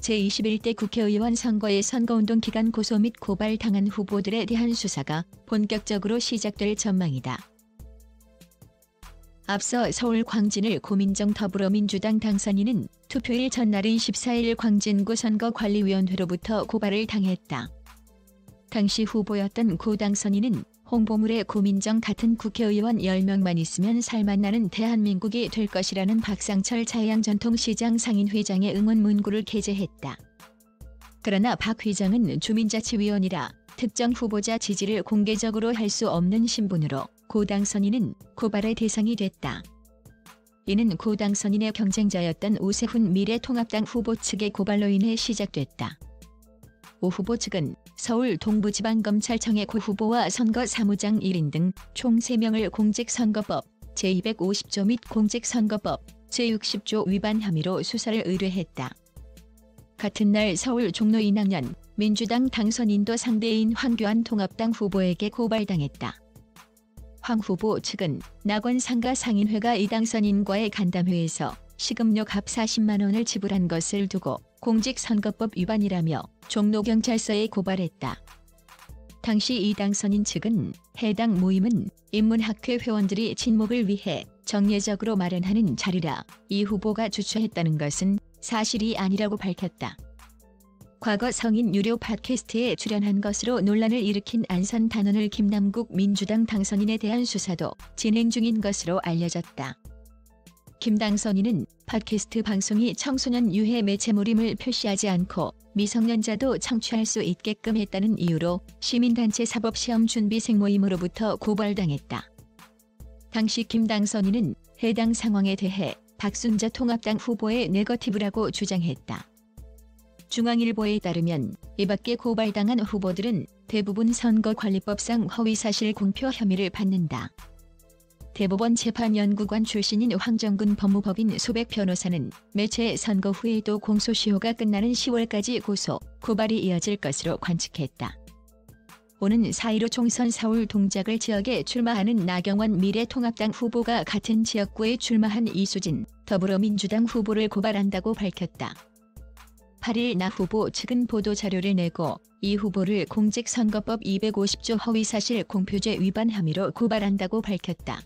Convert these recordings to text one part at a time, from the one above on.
제21대 국회의원 선거의 선거운동 기간 고소 및 고발당한 후보들에 대한 수사가 본격적으로 시작될 전망이다. 앞서 서울 광진을 고민정 더불어민주당 당선인은 투표일 전날인 14일 광진구 선거관리위원회로부터 고발을 당했다. 당시 후보였던 고 당선인은 홍보물에 고민정 같은 국회의원 10명만 있으면 살맛나는 대한민국이 될 것이라는 박상철 자양전통시장 상인회장의 응원 문구를 게재했다. 그러나 박 회장은 주민자치위원이라 특정 후보자 지지를 공개적으로 할 수 없는 신분으로 고 당선인은 고발의 대상이 됐다. 이는 고 당선인의 경쟁자였던 오세훈 미래통합당 후보 측의 고발로 인해 시작됐다. 오 후보 측은 서울 동부지방검찰청의 고 후보와 선거사무장 1인 등 총 3명을 공직선거법 제250조 및 공직선거법 제60조 위반 혐의로 수사를 의뢰했다. 같은 날 서울 종로 2학년 민주당 당선인도 상대인 황교안 통합당 후보에게 고발당했다. 황 후보 측은 낙원상가 상인회가 이 당선인과의 간담회에서 식음료 값 40만 원을 지불한 것을 두고 공직선거법 위반이라며 종로경찰서에 고발했다. 당시 이 당선인 측은 해당 모임은 인문학회 회원들이 친목을 위해 정례적으로 마련하는 자리라 이 후보가 주최했다는 것은 사실이 아니라고 밝혔다. 과거 성인 유료 팟캐스트에 출연한 것으로 논란을 일으킨 안선 단원을 김남국 민주당 당선인에 대한 수사도 진행 중인 것으로 알려졌다. 김 당선인은 팟캐스트 방송이 청소년 유해 매체물임을 표시하지 않고 미성년자도 청취할 수 있게끔 했다는 이유로 시민단체 사법시험준비생 모임으로부터 고발당했다. 당시 김 당선인은 해당 상황에 대해 박순자 통합당 후보의 네거티브라고 주장했다. 중앙일보에 따르면 이밖에 고발당한 후보들은 대부분 선거관리법상 허위사실 공표 혐의를 받는다. 대법원 재판연구관 출신인 황정근 법무법인 소백 변호사는 매체 선거 후에도 공소시효가 끝나는 10월까지 고발이 이어질 것으로 관측했다. 오는 4.15 총선 서울 동작을 지역에 출마하는 나경원 미래통합당 후보가 같은 지역구에 출마한 이수진 더불어민주당 후보를 고발한다고 밝혔다. 8일 나 후보 측은 보도자료를 내고 이 후보를 공직선거법 250조 허위사실 공표죄 위반 혐의로 고발한다고 밝혔다.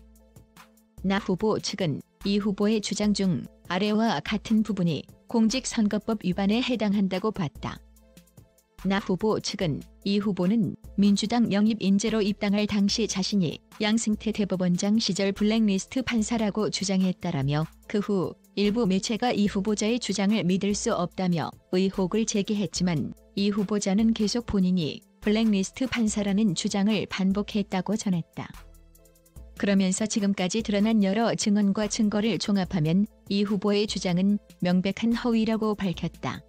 나 후보 측은 이 후보의 주장 중 아래와 같은 부분이 공직선거법 위반에 해당한다고 봤다. 나 후보 측은 이 후보는 민주당 영입 인재로 입당할 당시 자신이 양승태 대법원장 시절 블랙리스트 판사라고 주장했다라며 그 후 일부 매체가 이 후보자의 주장을 믿을 수 없다며 의혹을 제기했지만 이 후보자는 계속 본인이 블랙리스트 판사라는 주장을 반복했다고 전했다. 그러면서 지금까지 드러난 여러 증언과 증거를 종합하면 이 후보의 주장은 명백한 허위라고 밝혔다.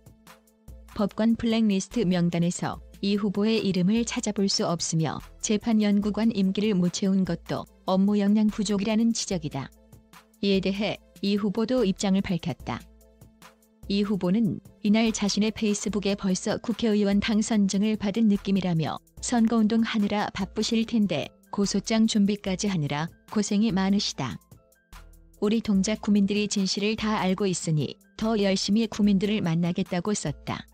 법관 블랙리스트 명단에서 이 후보의 이름을 찾아볼 수 없으며 재판연구관 임기를 못 채운 것도 업무 역량 부족이라는 지적이다. 이에 대해 이 후보도 입장을 밝혔다. 이 후보는 이날 자신의 페이스북에 벌써 국회의원 당선증을 받은 느낌이라며 선거운동 하느라 바쁘실 텐데 고소장 준비까지 하느라 고생이 많으시다. 우리 동작 구민들이 진실을 다 알고 있으니 더 열심히 구민들을 만나겠다고 썼다.